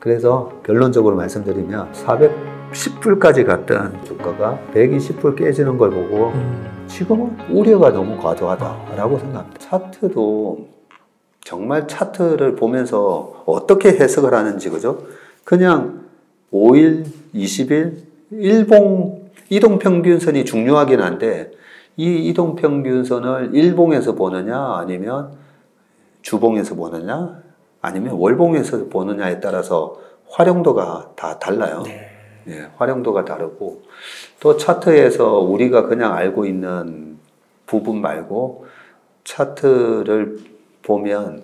그래서 결론적으로 말씀드리면 410불까지 갔던 주가가 120불 깨지는 걸 보고 지금은 우려가 너무 과도하다라고 생각합니다. 차트도 정말 차트를 보면서 어떻게 해석을 하는지, 그죠? 그냥 5일, 20일, 일봉 이동평균선이 중요하긴 한데 이 이동평균선을 일봉에서 보느냐 아니면 주봉에서 보느냐 아니면 월봉에서 보느냐에 따라서 활용도가 다 달라요. 네. 예, 활용도가 다르고 또 차트에서 우리가 그냥 알고 있는 부분 말고 차트를 보면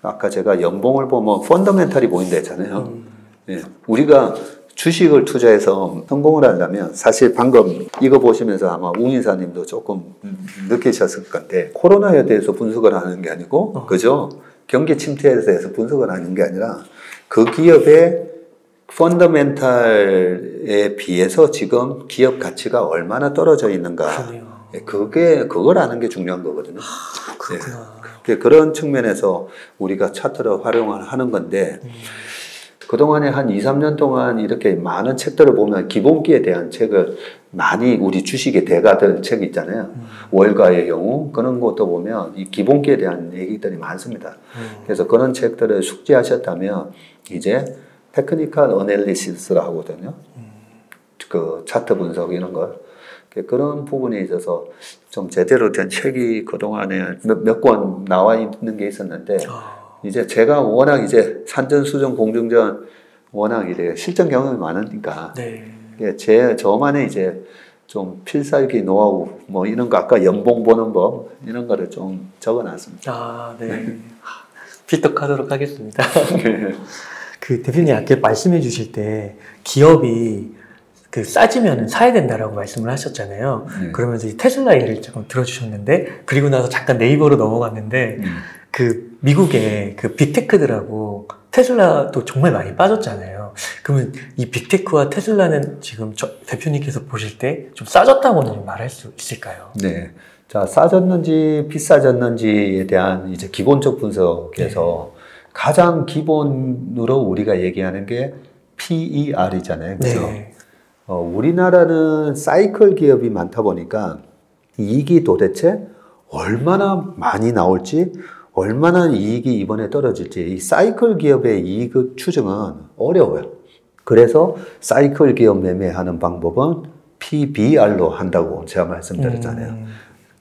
아까 제가 연봉을 보면 펀더멘탈이 보인다 했잖아요. 예, 우리가 주식을 투자해서 성공을 하려면 사실 방금 이거 보시면서 아마 웅인사님도 조금 느끼셨을 건데 코로나에 대해서 분석을 하는 게 아니고 그죠? 경기 침체에 대해서 분석을 하는 게 아니라 그 기업의 펀더멘탈에 비해서 지금 기업 가치가 얼마나 떨어져 있는가. 그걸 아는 게 중요한 거거든요. 그렇구나. 네. 그런 측면에서 우리가 차트를 활용을 하는 건데 그동안에 한 2, 3년 동안 이렇게 많은 책들을 보면 기본기에 대한 책을 많이 우리 주식의 대가들 책 있잖아요. 월가의 경우 그런 것도 보면 이 기본기에 대한 얘기들이 많습니다. 그래서 그런 책들을 숙지하셨다면 이제 테크니컬 어널리시스라 하거든요. 그 차트 분석 이런 걸. 그런 부분에 있어서 좀 제대로 된 책이 그동안에 몇 권 나와 있는 게 있었는데 이제 제가 워낙 이제 산전수전 공중전 워낙 이제 실전 경험이 많으니까 저만의 이제 좀 필살기 노하우 뭐 이런 거 아까 연봉 보는 법 이런 거를 좀 적어놨습니다. 네. 비떡하도록 하겠습니다. 그 대표님 아까 말씀해 주실 때 기업이 그 싸지면 사야 된다라고 말씀을 하셨잖아요. 그러면서 이 테슬라 예를 조금 들어주셨는데 그리고 나서 잠깐 네이버로 넘어갔는데 그 미국의 그 빅테크들하고 테슬라도 정말 많이 빠졌잖아요. 그러면 이 빅테크와 테슬라는 지금 대표님께서 보실 때 좀 싸졌다고는 말할 수 있을까요? 네. 자, 싸졌는지 비싸졌는지에 대한 이제 기본적 분석에서 가장 기본으로 우리가 얘기하는 게 PER이잖아요. 그죠? 우리나라는 사이클 기업이 많다 보니까 이익이 도대체 얼마나 많이 나올지 얼마나 이익이 이번에 떨어질지 이 사이클 기업의 이익 추정은 어려워요. 그래서 사이클 기업 매매하는 방법은 PBR로 한다고 제가 말씀드렸잖아요.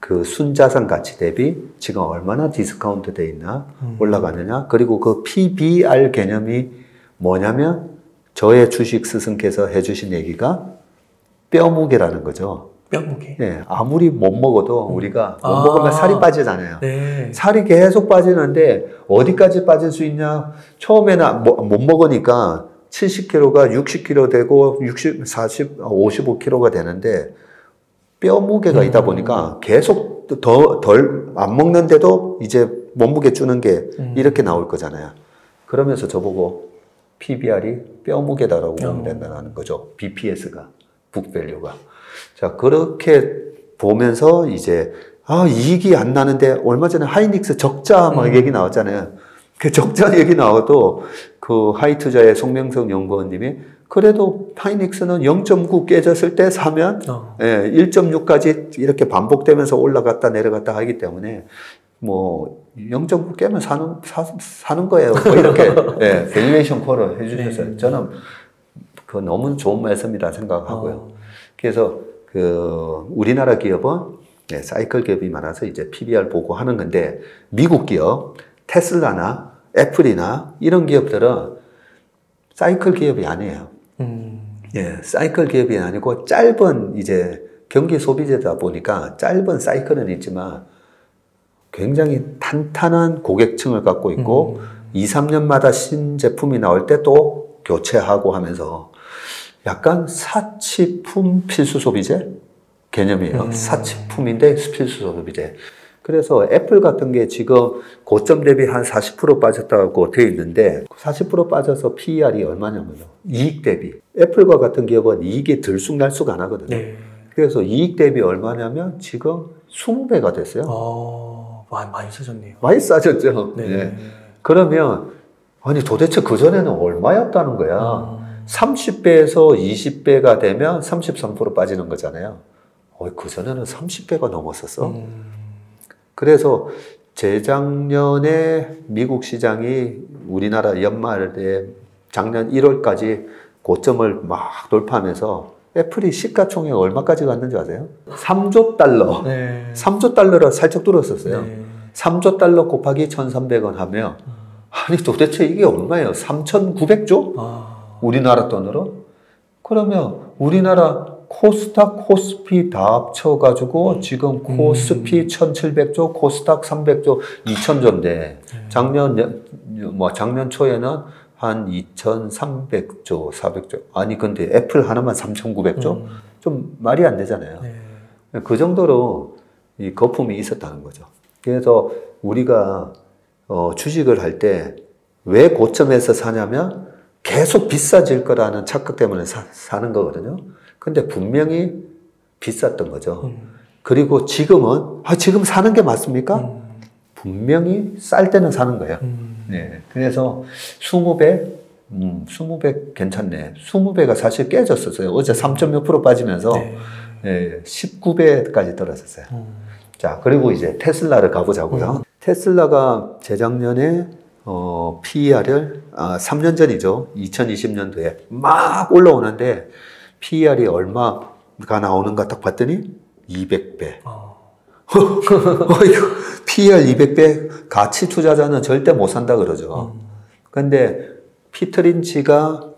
그 순자산 가치 대비 지금 얼마나 디스카운트 돼 있나 올라가느냐. 그리고 그 PBR 개념이 뭐냐면 저의 주식 스승께서 해주신 얘기가 뼈무게라는 거죠. 뼈무게? 네, 아무리 못 먹어도 우리가 못 먹으면 살이 빠지잖아요. 네. 살이 계속 빠지는데 어디까지 빠질 수 있냐? 처음에는 못 먹으니까 70kg가 60kg 되고 60, 40, 55kg가 되는데 뼈 무게가 있다 보니까 계속 덜 안 먹는데도 이제 몸무게 주는 게 이렇게 나올 거잖아요. 그러면서 저보고 PBR이 뼈 무게다라고 보면 된다는 거죠. BPS가, 북밸류가. 자, 그렇게 보면서 이제 이익이 안 나는데 얼마 전에 하이닉스 적자 막 얘기 나왔잖아요. 그 적자 얘기 나와도 그 하이투자의 송명석 연구원님이 그래도 하이닉스는 0.9 깨졌을 때 사면 1.6까지 이렇게 반복되면서 올라갔다 내려갔다 하기 때문에 뭐 0.9 깨면 사는 거예요. 뭐 이렇게 밸류에이션 콜을 해주셨어요. 저는 그 너무 좋은 말씀이라 생각하고요. 그래서 그 우리나라 기업은 사이클 기업이 많아서 이제 PBR 보고 하는 건데 미국 기업 테슬라나 애플이나 이런 기업들은 사이클 기업이 아니에요. 사이클 기업이 아니고 짧은 이제 경기 소비재다 보니까 짧은 사이클은 있지만 굉장히 탄탄한 고객층을 갖고 있고 2, 3년마다 신제품이 나올 때 또 교체하고 하면서 약간 사치품 필수 소비재 개념이에요. 사치품인데 필수 소비재. 그래서 애플 같은 게 지금 고점 대비 한 40% 빠졌다고 되어 있는데 40% 빠져서 PER이 얼마냐면요. 이익 대비. 애플과 같은 기업은 이익이 들쑥날쑥 안 하거든요. 그래서 이익 대비 얼마냐면 지금 20배가 됐어요. 많이 싸졌네요. 많이 싸졌죠. 그러면 아니 도대체 그전에는 얼마였다는 거야. 30배에서 20배가 되면 33% 빠지는 거잖아요. 그전에는 30배가 넘었었어. 그래서 재작년에 미국 시장이 우리나라 연말에 작년 1월까지 고점을 막 돌파하면서 애플이 시가총액 얼마까지 갔는지 아세요? 3조 달러. 네. 3조 달러를 살짝 뚫었었어요. 네. 3조 달러 곱하기 1,300원 하면 아니 도대체 이게 얼마예요? 3,900조? 우리나라 돈으로? 그러면 우리나라 코스닥, 코스피 다 합쳐가지고 지금 코스피 1,700조, 코스닥 300조, 2,000조인데 작년 초에는 한 2,300조, 400조. 아니 근데 애플 하나만 3,900조? 좀 말이 안 되잖아요. 네. 그 정도로 이 거품이 있었다는 거죠. 그래서 우리가 주식을 할 때 왜 고점에서 사냐면 계속 비싸질 거라는 착각 때문에 사는 거거든요. 근데 분명히 비쌌던 거죠. 그리고 지금은 지금 사는 게 맞습니까? 분명히 쌀 때는 사는 거예요. 네. 그래서 20배 20배 괜찮네. 20배가 사실 깨졌었어요. 어제 3.몇 % 빠지면서 네, 19배까지 떨어졌어요. 자, 그리고 이제 테슬라를 가보자고요. 테슬라가 재작년에 PER을 3년 전이죠. 2020년도에 막 올라오는데 PER이 얼마가 나오는가 딱 봤더니 200배. PER 200배 가치 투자자는 절대 못 산다 그러죠. 근데 피터 린치가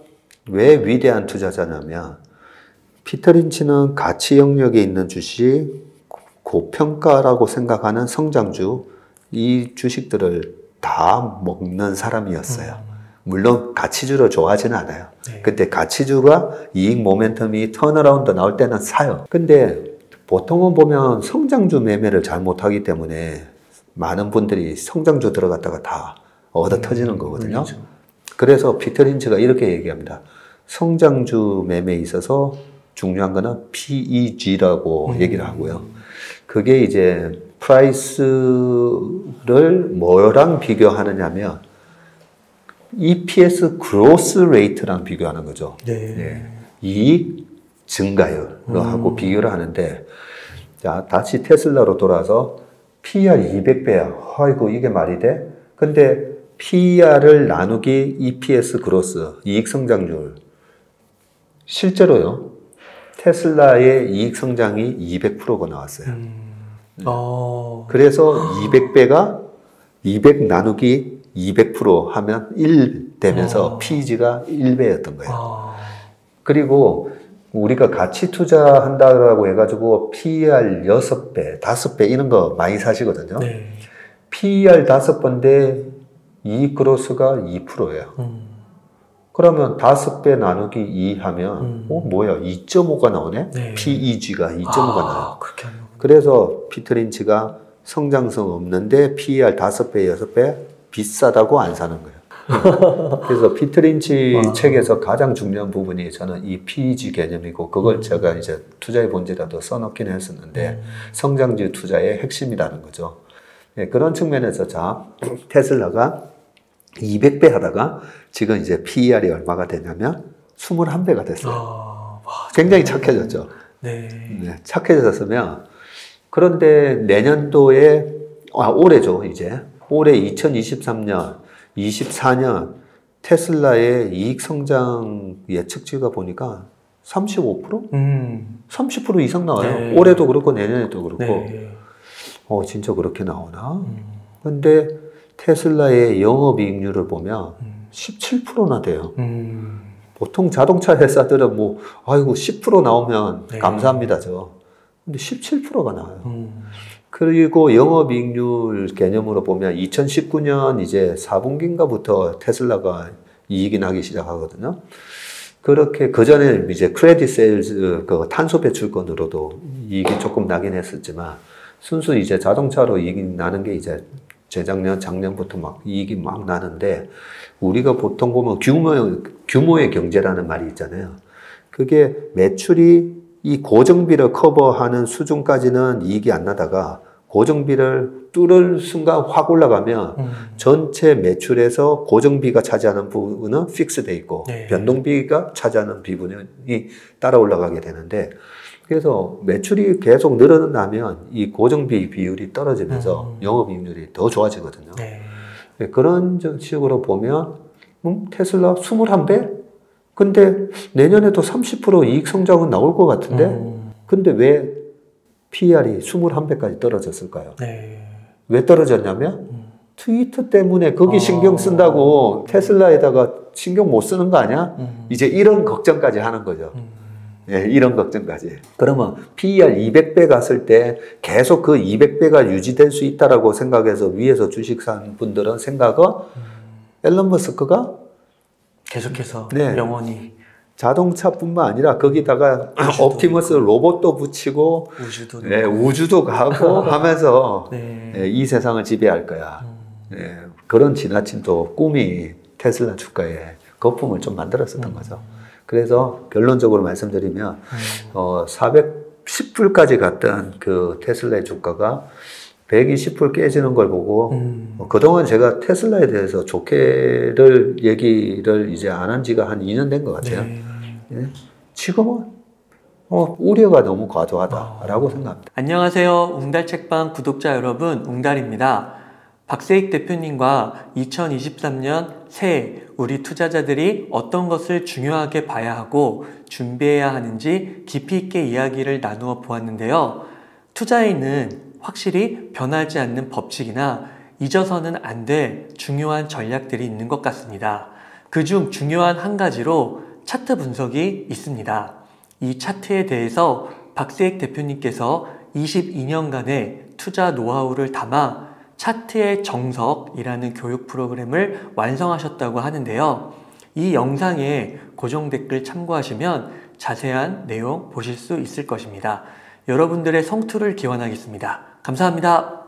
왜 위대한 투자자냐면 피터 린치는 가치 영역에 있는 주식, 고평가라고 생각하는 성장주, 이 주식들을 다 먹는 사람이었어요. 물론 가치주를 좋아하지는 않아요. 네. 근데 가치주가 이익 모멘텀이 턴어라운드 나올 때는 사요. 근데 보통은 보면 성장주 매매를 잘 못하기 때문에 많은 분들이 성장주 들어갔다가 다 얻어 터지는 거거든요. 그래서 피터 린치가 이렇게 얘기합니다. 성장주 매매에 있어서 중요한 거는 PEG라고 얘기를 하고요. 그게 이제 프라이스를 뭐랑 비교하느냐면 EPS 그로스 레이트랑 비교하는 거죠. 네. 네. 이익 증가율하고 비교를 하는데, 자, 다시 테슬라로 돌아서 PER 200배야. 아이고, 이게 말이 돼? 근데 PER을 나누기 EPS 그로스, 이익 성장률. 실제로요, 테슬라의 이익 성장이 200%가 나왔어요. 그래서 200배가 200 나누기 200% 하면 1 되면서 PEG가 1배였던 거예요. 그리고 우리가 가치 투자한다고 해가지고 PER 6배, 5배 이런 거 많이 사시거든요. 네. PER 5배인데 이익 그로스가 2%예요. 그러면 5배 나누기 2 하면 뭐야? 2.5가 나오네? 네. PEG가 2.5가 나와요. 그래서 피터 린치가 성장성 없는데 PER 5배, 6배 비싸다고 안 사는 거예요. 그래서 피터 린치 책에서 가장 중요한 부분이 저는 이 PEG 개념이고, 그걸 제가 이제 투자의 본질에도 써놓긴 했었는데, 성장주 투자의 핵심이라는 거죠. 네, 그런 측면에서 자, 테슬라가 200배 하다가 지금 이제 PER이 얼마가 되냐면 21배가 됐어요. 굉장히 착해졌죠. 네. 네, 착해졌으면, 그런데 내년도에, 올해죠, 이제. 올해 2023년, 24년 테슬라의 이익 성장 예측치가 보니까 35%? 30% 이상 나와요. 네. 올해도 그렇고 내년에도 그렇고. 네. 진짜 그렇게 나오나? 근데 테슬라의 영업이익률을 보면 17%나 돼요. 보통 자동차 회사들은 뭐, 아이고, 10% 나오면 네. 감사합니다죠. 근데 17%가 나와요. 그리고 영업이익률 개념으로 보면 2019년 이제 4분기인가부터 테슬라가 이익이 나기 시작하거든요. 그렇게 그전에 이제 크레딧 세일즈, 그 탄소 배출권으로도 이익이 조금 나긴 했었지만, 순수 이제 자동차로 이익이 나는 게 이제 재작년, 작년부터 막 이익이 막 나는데, 우리가 보통 보면 규모의 경제라는 말이 있잖아요. 그게 매출이 이 고정비를 커버하는 수준까지는 이익이 안 나다가 고정비를 뚫을 순간 확 올라가면 전체 매출에서 고정비가 차지하는 부분은 픽스돼 있고 네. 변동비가 차지하는 부분이 따라 올라가게 되는데 그래서 매출이 계속 늘어나면 이 고정비 비율이 떨어지면서 영업이익률이 더 좋아지거든요. 네. 그런 식으로 보면 테슬라 21배? 근데 내년에도 30% 이익 성장은 나올 것 같은데 근데 왜 PER이 21배까지 떨어졌을까요? 네. 왜 떨어졌냐면 트위터 때문에 거기 신경 쓴다고 테슬라에다가 신경 못 쓰는 거 아니야? 이제 이런 걱정까지 하는 거죠. 예, 이런 걱정까지. 그러면 PER 200배 갔을 때 계속 그 200배가 유지될 수 있다라고 생각해서 위에서 주식 산 분들은 생각은 앨런 머스크가 계속해서 네. 영원히 자동차뿐만 아니라 거기다가 옵티머스 로봇도 붙이고 우주도, 네, 우주도 가고 하면서 네. 네, 이 세상을 지배할 거야. 네, 그런 지나친 또 꿈이 테슬라 주가에 거품을 좀 만들었었던 거죠. 그래서 결론적으로 말씀드리면 410불까지 갔던 그 테슬라의 주가가 120불 깨지는 걸 보고 그동안 제가 테슬라에 대해서 좋게를 얘기를 이제 안 한 지가 한 2년 된 것 같아요. 네. 예? 지금은 우려가 너무 과도하다라고 생각합니다. 안녕하세요. 웅달책방 구독자 여러분, 웅달입니다. 박세익 대표님과 2023년 새해 우리 투자자들이 어떤 것을 중요하게 봐야 하고 준비해야 하는지 깊이 있게 이야기를 나누어 보았는데요. 투자에는 확실히 변하지 않는 법칙이나 잊어서는 안 될 중요한 전략들이 있는 것 같습니다. 그중 중요한 한 가지로 차트 분석이 있습니다. 이 차트에 대해서 박세익 대표님께서 22년간의 투자 노하우를 담아 차트의 정석이라는 교육 프로그램을 완성하셨다고 하는데요. 이 영상에 고정 댓글 참고하시면 자세한 내용 보실 수 있을 것입니다. 여러분들의 성투를 기원하겠습니다. 감사합니다.